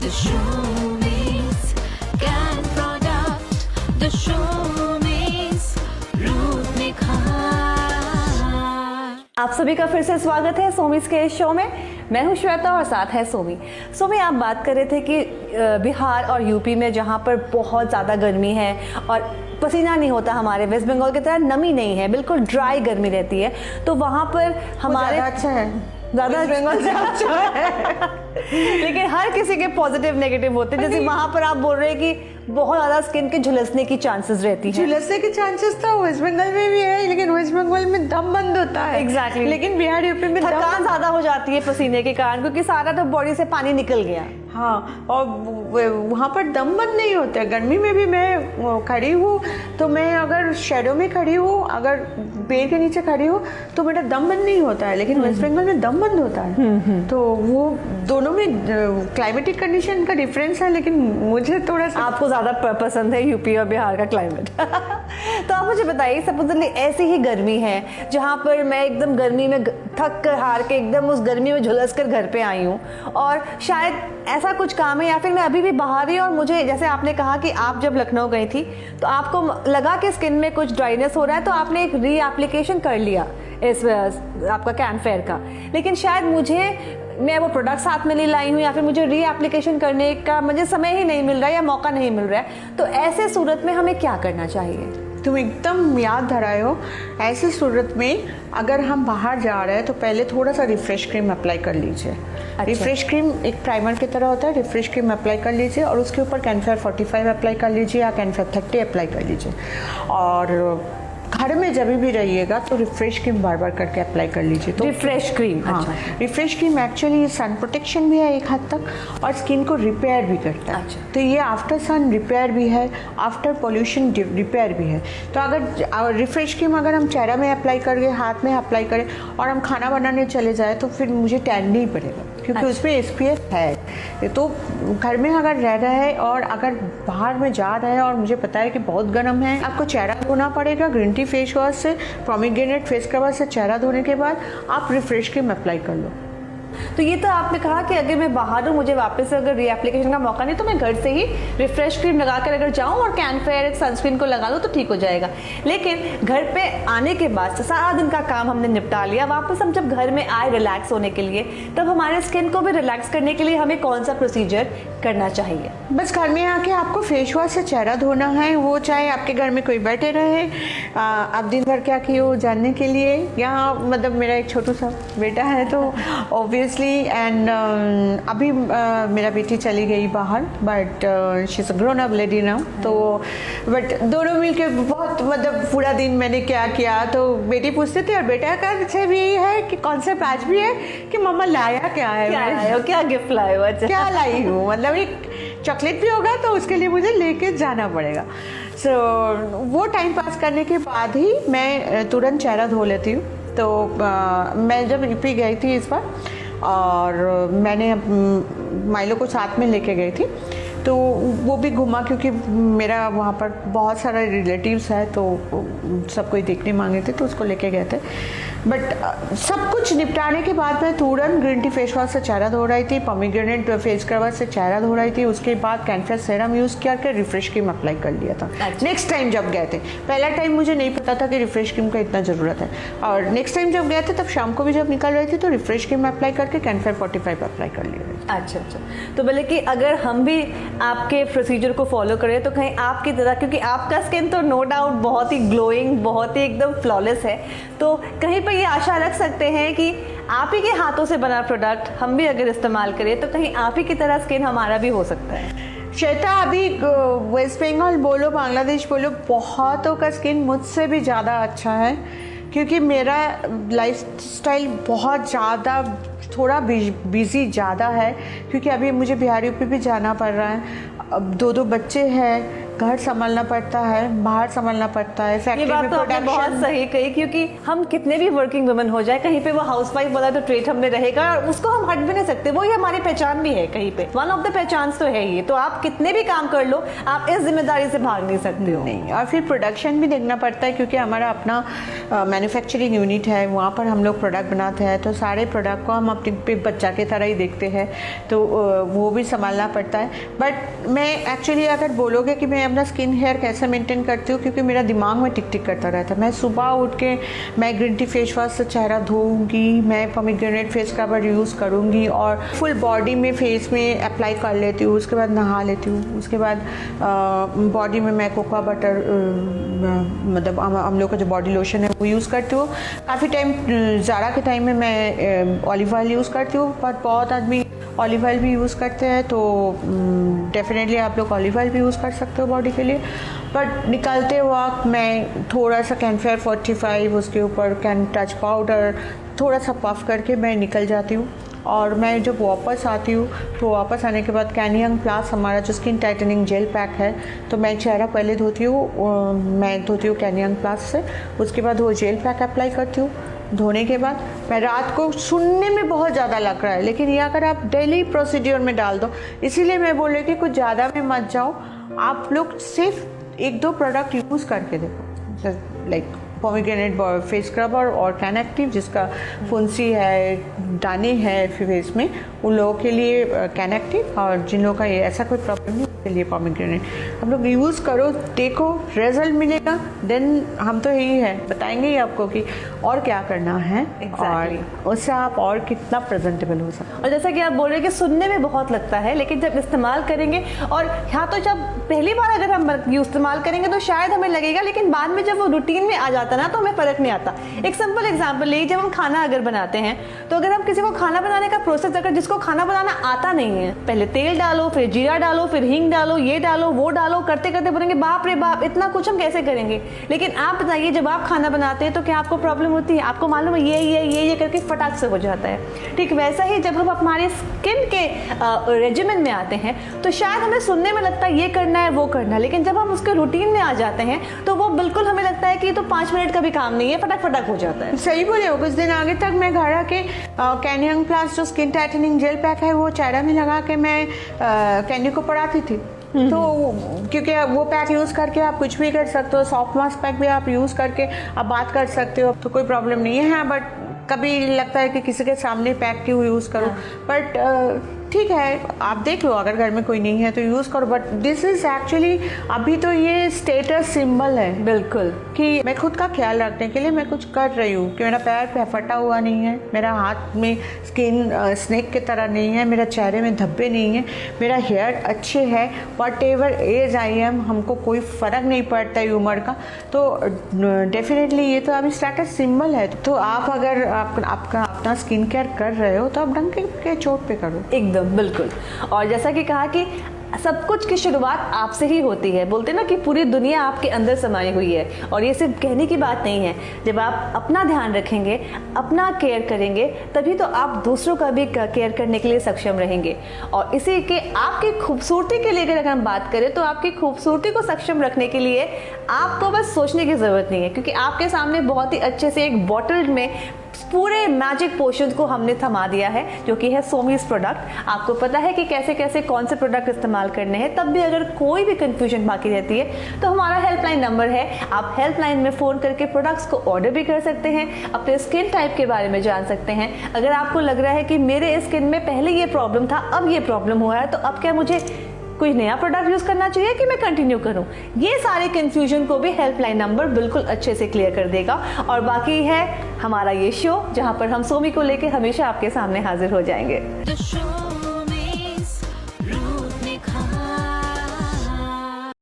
The show means can product. The show means रूप निखार। आप सभी का फिर से स्वागत है सोमीज के इस शो में। मैं हूं श्वेता और साथ है सोमी। सोमी, आप बात कर रहे थे कि बिहार और यूपी में जहां पर बहुत ज़्यादा गर्मी है और पसीना नहीं होता, हमारे वेस्ट बंगाल की तरह नमी नहीं है, बिल्कुल ड्राई गर्मी रहती है, तो वहाँ पर हमारे अच्छा है, ज़्यादा बंगाल से अच्छा है लेकिन हर किसी के पॉजिटिव नेगेटिव होते हैं। जैसे वहाँ पर आप बोल रहे हैं कि बहुत ज़्यादा स्किन के झुलसने की चांसेस रहती है। झुलसने के चांसेस तो वेस्ट बंगाल में भी है, लेकिन वेस्ट बंगाल में दम बंद होता है। Exactly. लेकिन बिहार यूपी में थकान ज़्यादा हो जाती है पसीने के कारण, क्योंकि सारा तो बॉडी से पानी निकल गया। हाँ, और वहाँ पर दम बंद नहीं होता है। गर्मी में भी मैं खड़ी हूँ तो मैं अगर शेडो में खड़ी हूँ, अगर पेड़ के नीचे खड़ी हूँ तो मेरा दम बंद नहीं होता है, लेकिन वेस्ट बंगाल में दम बंद होता है। तो वो दोनों में क्लाइमेटिक कंडीशन का डिफरेंस है, लेकिन मुझे थोड़ा सा आपको ज़्यादा पसंद है यूपी और बिहार का क्लाइमेट तो आप मुझे बताइए, सपोजली ऐसी ही गर्मी है जहाँ पर मैं एकदम गर्मी में थक कर हार के एकदम उस गर्मी में झुलस कर घर पे आई हूँ, और शायद ऐसा कुछ काम है या फिर मैं अभी भी बाहर ही, और मुझे जैसे आपने कहा कि आप जब लखनऊ गई थी तो आपको लगा कि स्किन में कुछ ड्राइनेस हो रहा है, तो आपने एक री एप्लीकेशन कर लिया इस आपका कैनफेयर का, लेकिन शायद मैं वो प्रोडक्ट साथ में नहीं लाई हूँ या फिर मुझे री एप्लीकेशन करने का मुझे समय ही नहीं मिल रहा है या मौका नहीं मिल रहा है, तो ऐसे सूरत में हमें क्या करना चाहिए? तुम एकदम याद धराए हो। ऐसी सूरत में अगर हम बाहर जा रहे हैं तो पहले थोड़ा सा रिफ्रेश क्रीम अप्लाई कर लीजिए। अच्छा। रिफ्रेश क्रीम एक प्राइमर की तरह होता है, रिफ्रेश क्रीम अप्लाई कर लीजिए और उसके ऊपर कैनफेयर 45 अप्लाई कर लीजिए या कैनफेयर 30 अप्लाई कर लीजिए। और घर में जब भी रहिएगा तो रिफ्रेश क्रीम बार बार करके अप्लाई कर लीजिए। तो रिफ्रेश क्रीम, हाँ, अच्छा। Refresh cream actually sun protection भी है एक हद तक और स्किन को रिपेयर भी करता है। अच्छा। तो ये आफ्टर सन रिपेयर भी है, आफ्टर पोल्यूशन रिपेयर भी है। तो अगर रिफ्रेश क्रीम अगर हम चेहरा में अप्लाई करें, हाथ में अप्लाई करें और हम खाना बनाने चले जाए तो फिर मुझे टैन नहीं पड़ेगा, क्योंकि उसमें SPF है। तो घर में अगर रह रहा है और अगर बाहर में जा रहा है और मुझे पता है कि बहुत गर्म है, आपको चेहरा धोना पड़ेगा। ग्रीन टी फेस वॉश से, पोमीग्रेनेट फेस स्क्रबर से चेहरा धोने के बाद आप रिफ्रेश क्रीम अप्लाई कर लो। तो ये तो आपने कहा कि अगर मैं बाहर हूँ, मुझे वापस से अगर रीएप्लीकेशन का मौका नहीं, तो मैं घर से ही रिफ्रेश क्रीम लगा कर अगर जाऊँ और कैनफेयर सनस्क्रीन को लगा लूँ तो ठीक हो जाएगा। लेकिन घर पे आने के बाद सारा दिन का काम हमने निपटा लिया, वापस हम जब घर में आए रिलैक्स होने के लिए, तब हमारे स्किन को भी रिलैक्स करने के लिए हमें कौन सा प्रोसीजर करना चाहिए? बस घर में आके आपको फेस वॉश से चेहरा धोना है, वो चाहे आपके घर में कोई बैठे रहे, आप दिन भर क्या किए हो जानने के लिए। यहाँ मतलब मेरा एक छोटू सा बेटा है तो ऑब्वियसली एंड अभी मेरा बेटी चली गई बाहर, but she is a grown up lady now. तो बट दोनों मिलके बहुत मतलब पूरा दिन मैंने क्या किया, तो बेटी पूछती थी और बेटा का अच्छा भी है कि कॉन्सेप्ट आज भी है कि मम्मा लाया क्या है, क्या गिफ्ट लाए हो? अच्छा, क्या लाई हूँ, मतलब एक चॉकलेट भी होगा तो उसके लिए मुझे लेके जाना पड़ेगा। सो वो टाइम पास करने के बाद ही मैं तुरंत चेहरा धो लेती हूँ। तो मैं जब यूपी गई थी इस बार और मैंने माइलो को साथ में लेके गई थी, तो वो भी घुमा क्योंकि मेरा वहाँ पर बहुत सारे रिलेटिव्स है, तो सब कोई देखने मांगे थे तो उसको लेके गए थे। बट सब कुछ निपटाने के बाद मैं तुरंत ग्रीन टी फेस वॉश से चेहरा धो रही थी, पोमीग्रेनेट फेस स्क्रबर से चेहरा धो रही थी, उसके बाद कैनफेयर सेरम यूज़ करके रिफ्रेश क्रीम अप्लाई कर लिया था। नेक्स्ट टाइम जब गए थे, पहला टाइम मुझे नहीं पता था कि रिफ्रेश क्रीम का इतना ज़रूरत है, और नेक्स्ट टाइम जब गए थे तब शाम को भी जब निकल रही थी तो रिफ्रेश क्रीम अप्लाई करके कैनफेयर 45 अप्लाई कर लिया। अच्छा, तो बोले कि अगर हम भी आपके प्रोसीजर को फॉलो करें तो कहीं आपकी तरह, क्योंकि आपका स्किन तो नो डाउट बहुत ही ग्लोइंग, बहुत ही एकदम फ्लॉलेस है, तो कहीं पर ये आशा रख सकते हैं कि आप ही के हाथों से बना प्रोडक्ट हम भी अगर इस्तेमाल करें तो कहीं आप ही की तरह स्किन हमारा भी हो सकता है? श्वेता, अभी वेस्ट बंगाल बोलो, बांग्लादेश बोलो, बहुतों का स्किन मुझसे भी ज़्यादा अच्छा है, क्योंकि मेरा लाइफस्टाइल बहुत ज़्यादा थोड़ा बिजी ज़्यादा है, क्योंकि अभी मुझे बिहार यूपी भी जाना पड़ रहा है। अब 2 बच्चे हैं, घर संभालना पड़ता है, बाहर संभालना पड़ता है, ये फैक्ट्री बात में तो आपने बहुत प्रोडक्शन। सही कही, क्योंकि हम कितने भी वर्किंग वुमन हो जाए, कहीं पे वो हाउसवाइफ वाला तो ट्रेट हमें रहेगा और उसको हम हट भी नहीं सकते, वो ही हमारी पहचान भी है कहीं पे, वन ऑफ द पहचान तो है ये। तो आप कितने भी काम कर लो, आप इस जिम्मेदारी से भाग नहीं सकते हो। नहीं, और फिर प्रोडक्शन भी देखना पड़ता है, क्योंकि हमारा अपना मैन्युफैक्चरिंग यूनिट है, वहाँ पर हम लोग प्रोडक्ट बनाते हैं, तो सारे प्रोडक्ट को हम अपने पे बच्चा की तरह ही देखते हैं, तो वो भी संभालना पड़ता है। बट मैं एक्चुअली अगर बोलोगे कि मैं अपना स्किन हेयर कैसे मेंटेन करती हूँ, क्योंकि मेरा दिमाग में टिक टिक करता रहता है। मैं सुबह उठ के मैं ग्रीन टी फेस वॉश से चेहरा धोऊंगी, मैं पोमीग्रेनेट फेस स्क्रबर यूज़ करूँगी और फुल बॉडी में फेस में अप्लाई कर लेती हूँ, उसके बाद नहा लेती हूँ, उसके बाद बॉडी में मैं कोकोआ बटर मतलब हम लोग का जो बॉडी लोशन है वो यूज़ करती हूँ। काफ़ी टाइम ज़ारा के टाइम में मैं ऑलिव ऑयल यूज़ करती हूँ, पर बहुत आदमी ऑलिव ऑयल भी यूज़ करते हैं, तो डेफिनेटली आप लोग ऑलिव ऑयल भी यूज़ कर सकते हो बॉडी के लिए। बट निकलते वक्त मैं थोड़ा सा कैनफेयर 45 उसके ऊपर कैन टच पाउडर थोड़ा सा पफ करके मैं निकल जाती हूँ। और मैं जब वापस आती हूँ तो वापस आने के बाद कैनयंग प्लस हमारा जो स्किन टाइटनिंग जेल पैक है, तो मैं चेहरा पहले धोती हूँ, मैं धोती हूँ कैनयंग प्लस से, उसके बाद वो जेल पैक अप्लाई करती हूँ। धोने के बाद मैं रात को, सुनने में बहुत ज़्यादा लग रहा है लेकिन ये अगर आप डेली प्रोसीड्योर में डाल दो, इसीलिए मैं बोल रही कि कुछ ज़्यादा में मत जाओ, आप लोग सिर्फ 1-2 प्रोडक्ट यूज़ करके देखो, लाइक पोमीग्रेनेट फेस स्क्रबर और कैन एक्टिव, जिसका फुंसी है, दाने हैं फेस में, उन लोगों के लिए कैन एक्टिव, और जिन लोगों का ये ऐसा कोई प्रॉब्लम नहीं उसके लिए पोमीग्रेनेट। हम लोग यूज़ करो, देखो रिजल्ट मिलेगा, देन हम तो यही है बताएंगे ही आपको कि और क्या करना है। Exactly. और उससे आप और कितना प्रेजेंटेबल हो सकते। और जैसा कि आप बोल रहे हैं कि सुनने में बहुत लगता है, लेकिन जब इस्तेमाल करेंगे, और हाँ तो जब पहली बार अगर हम इस्तेमाल करेंगे तो शायद हमें लगेगा, लेकिन बाद में जब वो रूटीन में आ जाता है ना तो हमें फर्क नहीं आता। एक सिंपल एग्जांपल ले, जब हम खाना अगर बनाते हैं, तो अगर हम किसी को खाना बनाने का प्रोसेस, अगर जिसको खाना बनाना आता नहीं है, पहले तेल डालो, फिर जीरा डालो, फिर हींग डालो, ये डालो, वो डालो, करते करते बोलेंगे बाप रे बाप इतना कुछ हम कैसे करेंगे। लेकिन आप बताइए, जब आप खाना बनाते हैं तो क्या आपको प्रॉब्लम होती है? आपको मालूम है ये करके फटाक से हो जाता है। ठीक वैसा ही जब हम हमारे स्किन के रेजिमेंट में आते हैं तो शायद हमें सुनने में लगता है ये करना है वो करना है, लेकिन जब हम उसके रूटीन में आ जाते हैं तो वो बिल्कुल हमें लगता है कि ये तो 5 मिनट का भी काम नहीं है, फटाक फटाक हो जाता है। सही बोले हो। कुछ दिन आगे तक मैं घर आके कैनयंग प्लस जो स्किन टाइटनिंग जेल पैक है वो चेहरा में लगा के मैं कैंडी को पढ़ाती थी। तो क्योंकि वो पैक यूज़ करके आप कुछ भी कर सकते हो, सॉफ्ट मास्क पैक भी आप यूज़ करके आप बात कर सकते हो, तो कोई प्रॉब्लम नहीं है। बट कभी लगता है कि किसी के सामने पैक क्यों यूज़ करो, बट ठीक है आप देख लो, अगर घर में कोई नहीं है तो यूज़ करो। बट दिस इज़ एक्चुअली अभी तो ये स्टेटस सिंबल है बिल्कुल, कि मैं खुद का ख्याल रखने के लिए मैं कुछ कर रही हूँ, कि मेरा पैर फटा हुआ नहीं है, मेरा हाथ में स्किन स्नेक की तरह नहीं है, मेरा चेहरे में धब्बे नहीं है, मेरा हेयर अच्छे है, whatever as I am, हमको कोई फ़र्क नहीं पड़ता है उम्र का। तो डेफिनेटली ये तो अभी स्टेटस सिंबल है। तो आप अगर आपका अपना स्किन केयर कर रहे हो तो आप डंके के चोट पे करो। एकदम बिल्कुल। और जैसा कि कहा कि सब कुछ की शुरुआत आपसे ही होती है, बोलते ना कि पूरी दुनिया आपके अंदर समाई हुई है, और ये सिर्फ कहने की बात नहीं है। जब आप अपना ध्यान रखेंगे, अपना केयर करेंगे, तभी तो आप दूसरों का भी केयर करने के लिए सक्षम रहेंगे। और इसी के आपकी खूबसूरती के लिए अगर हम बात करें तो आपकी खूबसूरती को सक्षम रखने के लिए आपको बस सोचने की ज़रूरत नहीं है, क्योंकि आपके सामने बहुत ही अच्छे से एक बॉटल में पूरे मैजिक पोशन को हमने थमा दिया है, जो कि है सोमीज प्रोडक्ट। आपको पता है कि कैसे कैसे कौन से प्रोडक्ट इस्तेमाल करने हैं। तब भी अगर कोई भी कंफ्यूजन बाकी रहती है तो हमारा हेल्पलाइन नंबर है, आप हेल्पलाइन में फ़ोन करके प्रोडक्ट्स को ऑर्डर भी कर सकते हैं, अपने स्किन टाइप के बारे में जान सकते हैं। अगर आपको लग रहा है कि मेरे स्किन में पहले ये प्रॉब्लम था, अब ये प्रॉब्लम हुआ है, तो अब क्या मुझे कोई नया प्रोडक्ट यूज़ करना चाहिए कि मैं कंटिन्यू करूं, ये सारे कंफ्यूजन को भी हेल्पलाइन नंबर बिल्कुल अच्छे से क्लियर कर देगा। और बाकी है हमारा ये शो, जहां पर हम सोमी को लेके हमेशा आपके सामने हाजिर हो जाएंगे। The show